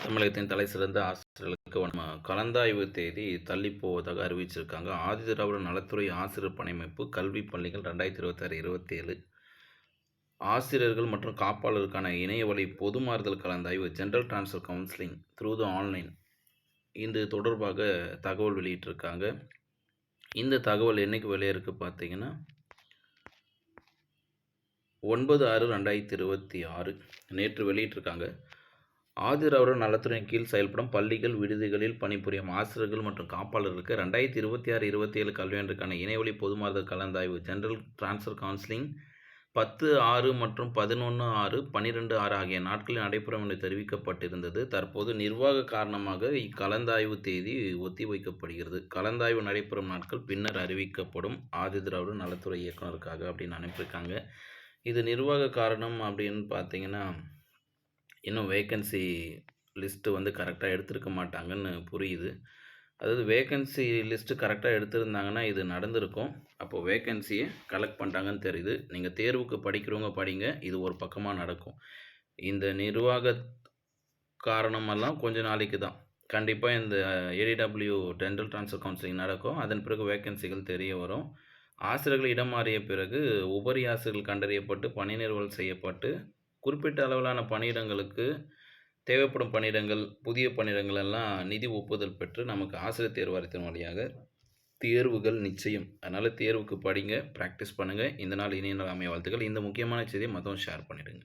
தமிழகத்தின் தலைசிறந்த ஆசிரியர்களுக்கு கலந்தாய்வு தேதி தள்ளி போவதாக அறிவிச்சிருக்காங்க. ஆதிதிராவிட நலத்துறை ஆசிரியர் பணியமைப்பு கல்வி பள்ளிகள் 2026-27 ஆசிரியர்கள் மற்றும் காப்பாளருக்கான இணையவழி பொதுமாறுதல் கலந்தாய்வு general transfer counselling through the online இது தொடர்பாக தகவல் வெளியிட்டிருக்காங்க. இந்த தகவல் என்னைக்கு வெளியிருக்கு பார்த்தீங்கன்னா 9/6/2026 நேற்று வெளியிட்டிருக்காங்க. ஆதிதிராவிட நலத்துறையின் கீழ் செயல்படும் பள்ளிகள், விடுதிகளில் பணிபுரியும் ஆசிரியர்கள் மற்றும் காப்பாளர்களுக்கு 2026-27 கல்வியாண்டிற்கான இணையவழி பொதுமாறுதல் கலந்தாய்வு ஜெனரல் டிரான்ஸ்ஃபர் கவுன்சிலிங் 10/6 மற்றும் 11/6, 12/6 ஆகிய நாட்களில் நடைபெறும் என்று தெரிவிக்கப்பட்டிருந்தது. தற்போது நிர்வாக காரணமாக இக்கலந்தாய்வு தேதி ஒத்திவைக்கப்படுகிறது. கலந்தாய்வு நடைபெறும் நாட்கள் பின்னர் அறிவிக்கப்படும். ஆதிதிராவிட நலத்துறை இயக்குனருக்காக அப்படின்னு அனுப்பியிருக்காங்க. இது நிர்வாக காரணம் அப்படின்னு பார்த்தீங்கன்னா, இன்னும் வேக்கன்சி லிஸ்ட்டு கரெக்டாக எடுத்திருக்க மாட்டாங்கன்னு புரியுது. அதாவது வேக்கன்சி லிஸ்ட்டு கரெக்டாக எடுத்திருந்தாங்கன்னா இது நடந்திருக்கும். அப்போது வேக்கன்சியை கலெக்ட் பண்ணிட்டாங்கன்னு தெரியுது. நீங்கள் தேர்வுக்கு படிக்கிறவங்க படிங்க, இது ஒரு பக்கமாக நடக்கும். இந்த நிர்வாக காரணமெல்லாம் கொஞ்ச நாளைக்கு தான். கண்டிப்பாக இந்த ஏடிடபிள்யூ ஜெனரல் டிரான்ஸ்ஃபர் கவுன்சிலிங் நடக்கும். அதன் பிறகு வேக்கன்சிகள் தெரிய வரும். ஆசிரியர்கள் இடம் மாறிய பிறகு உபரி ஆசிரியர்கள் கண்டறியப்பட்டு பணி நிறுவல் செய்யப்பட்டு குறிப்பிட்ட அளவிலான பணியிடங்களுக்கு தேவைப்படும் பணியிடங்கள், புதிய பணியிடங்கள் எல்லாம் நிதி ஒப்புதல் பெற்று நமக்கு ஆசிரியர் தேர்வாரியத்தின் வழியாக தேர்வுகள் நிச்சயம். அதனால் தேர்வுக்கு படிங்க, ப்ராக்டிஸ் பண்ணுங்கள். இந்த நாள் இனிய நாள் அமைய வாழ்த்துக்கள். இந்த முக்கியமான செய்தியை மற்றவங்க ஷேர் பண்ணிவிடுங்க.